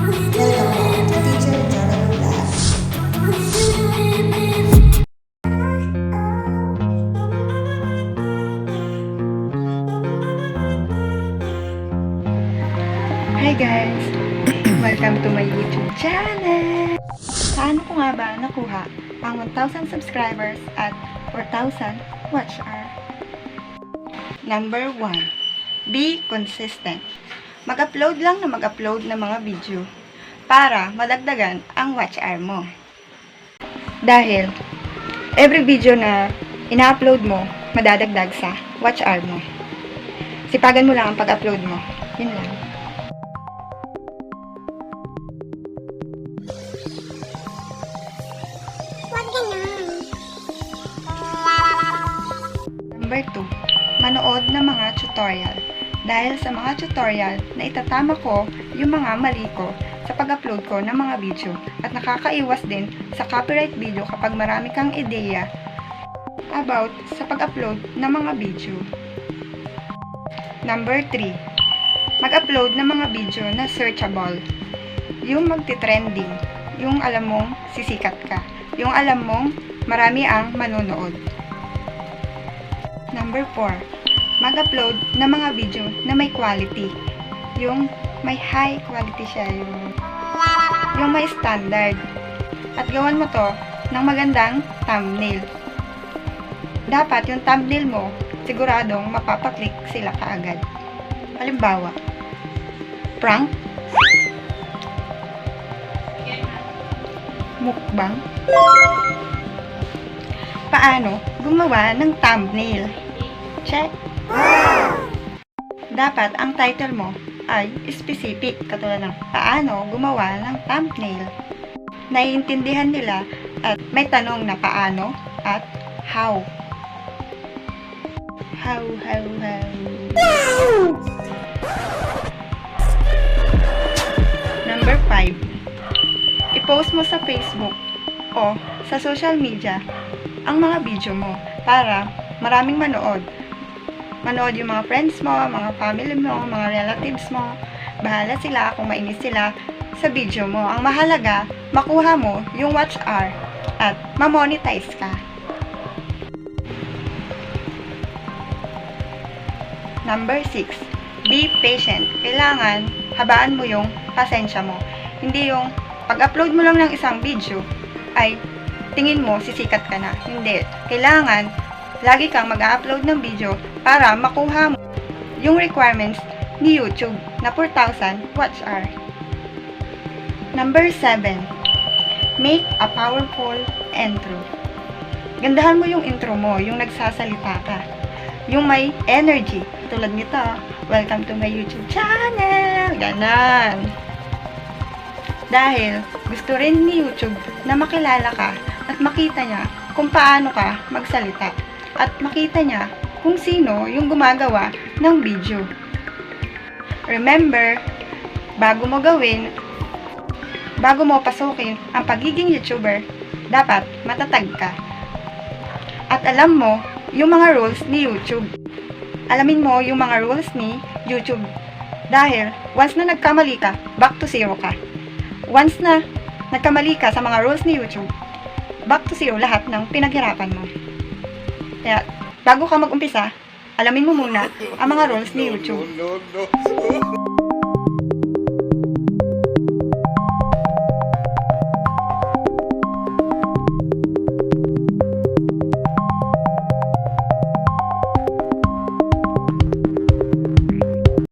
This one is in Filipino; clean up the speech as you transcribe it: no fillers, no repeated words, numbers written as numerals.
Welcome po, Teacher Jonathan Blas. Hi guys! Welcome to my YouTube channel! Paano ko nga ba nakuha ang 1,000 subscribers at 4,000 watch hour? Number 1. Be consistent. Mag-upload lang na mag-upload ng mga video para madagdagan ang watch hour mo. Dahil every video na ina-upload mo, madadagdag sa watch hour mo. Sipagan mo lang ang pag-upload mo. Yun lang. Number 2, manood ng mga tutorial. Dahil sa mga tutorial na itatama ko yung mga mali ko sa pag-upload ko ng mga video at nakakaiwas din sa copyright video kapag marami kang ideya about sa pag-upload ng mga video. Number 3, mag-upload ng mga video na searchable. Yung magti-trending, yung alam mong sisikat ka, yung alam mong marami ang manonood. Number 4, mag-upload ng mga video na may quality. Yung may high quality siya, yung may standard. At gawan mo to ng magandang thumbnail. Dapat yung thumbnail mo, siguradong mapapaklik sila kaagad. Halimbawa, prank, mukbang, paano gumawa ng thumbnail. Check! Dapat ang title mo ay specific, katulad ng paano gumawa ng thumbnail. Naiintindihan nila at may tanong na paano at how. How. Number 5. I-post mo sa Facebook o sa social media ang mga video mo para maraming manood. Manood yung mga friends mo, mga family mo, mga relatives mo. Bahala sila kung mainis sila sa video mo. Ang mahalaga, makuha mo yung watch hour at ma-monetize ka. Number 6. Be patient. Kailangan habaan mo yung pasensya mo. Hindi yung pag-upload mo lang ng isang video ay tingin mo sisikat ka na. Hindi. Kailangan lagi kang mag-upload ng video para makuha mo yung requirements ni YouTube na 4,000 watch hour. Number 7. Make a powerful intro. Gandahan mo yung intro mo, yung nagsasalita ka. Yung may energy. Tulad nito, welcome to my YouTube channel. Ganon. Dahil gusto rin ni YouTube na makilala ka at makita niya kung paano ka magsalita. At makita niya kung sino yung gumagawa ng video. Remember, bago mo pasukin ang pagiging YouTuber, dapat matatag ka. At alam mo yung mga rules ni YouTube. Alamin mo yung mga rules ni YouTube. Dahil, once na nagkamali ka, back to zero ka. Once na nagkamali ka sa mga rules ni YouTube, back to zero lahat ng pinaghirapan mo. Kaya, bago ka mag-umpisa, alamin mo muna ang mga rules ni YouTube.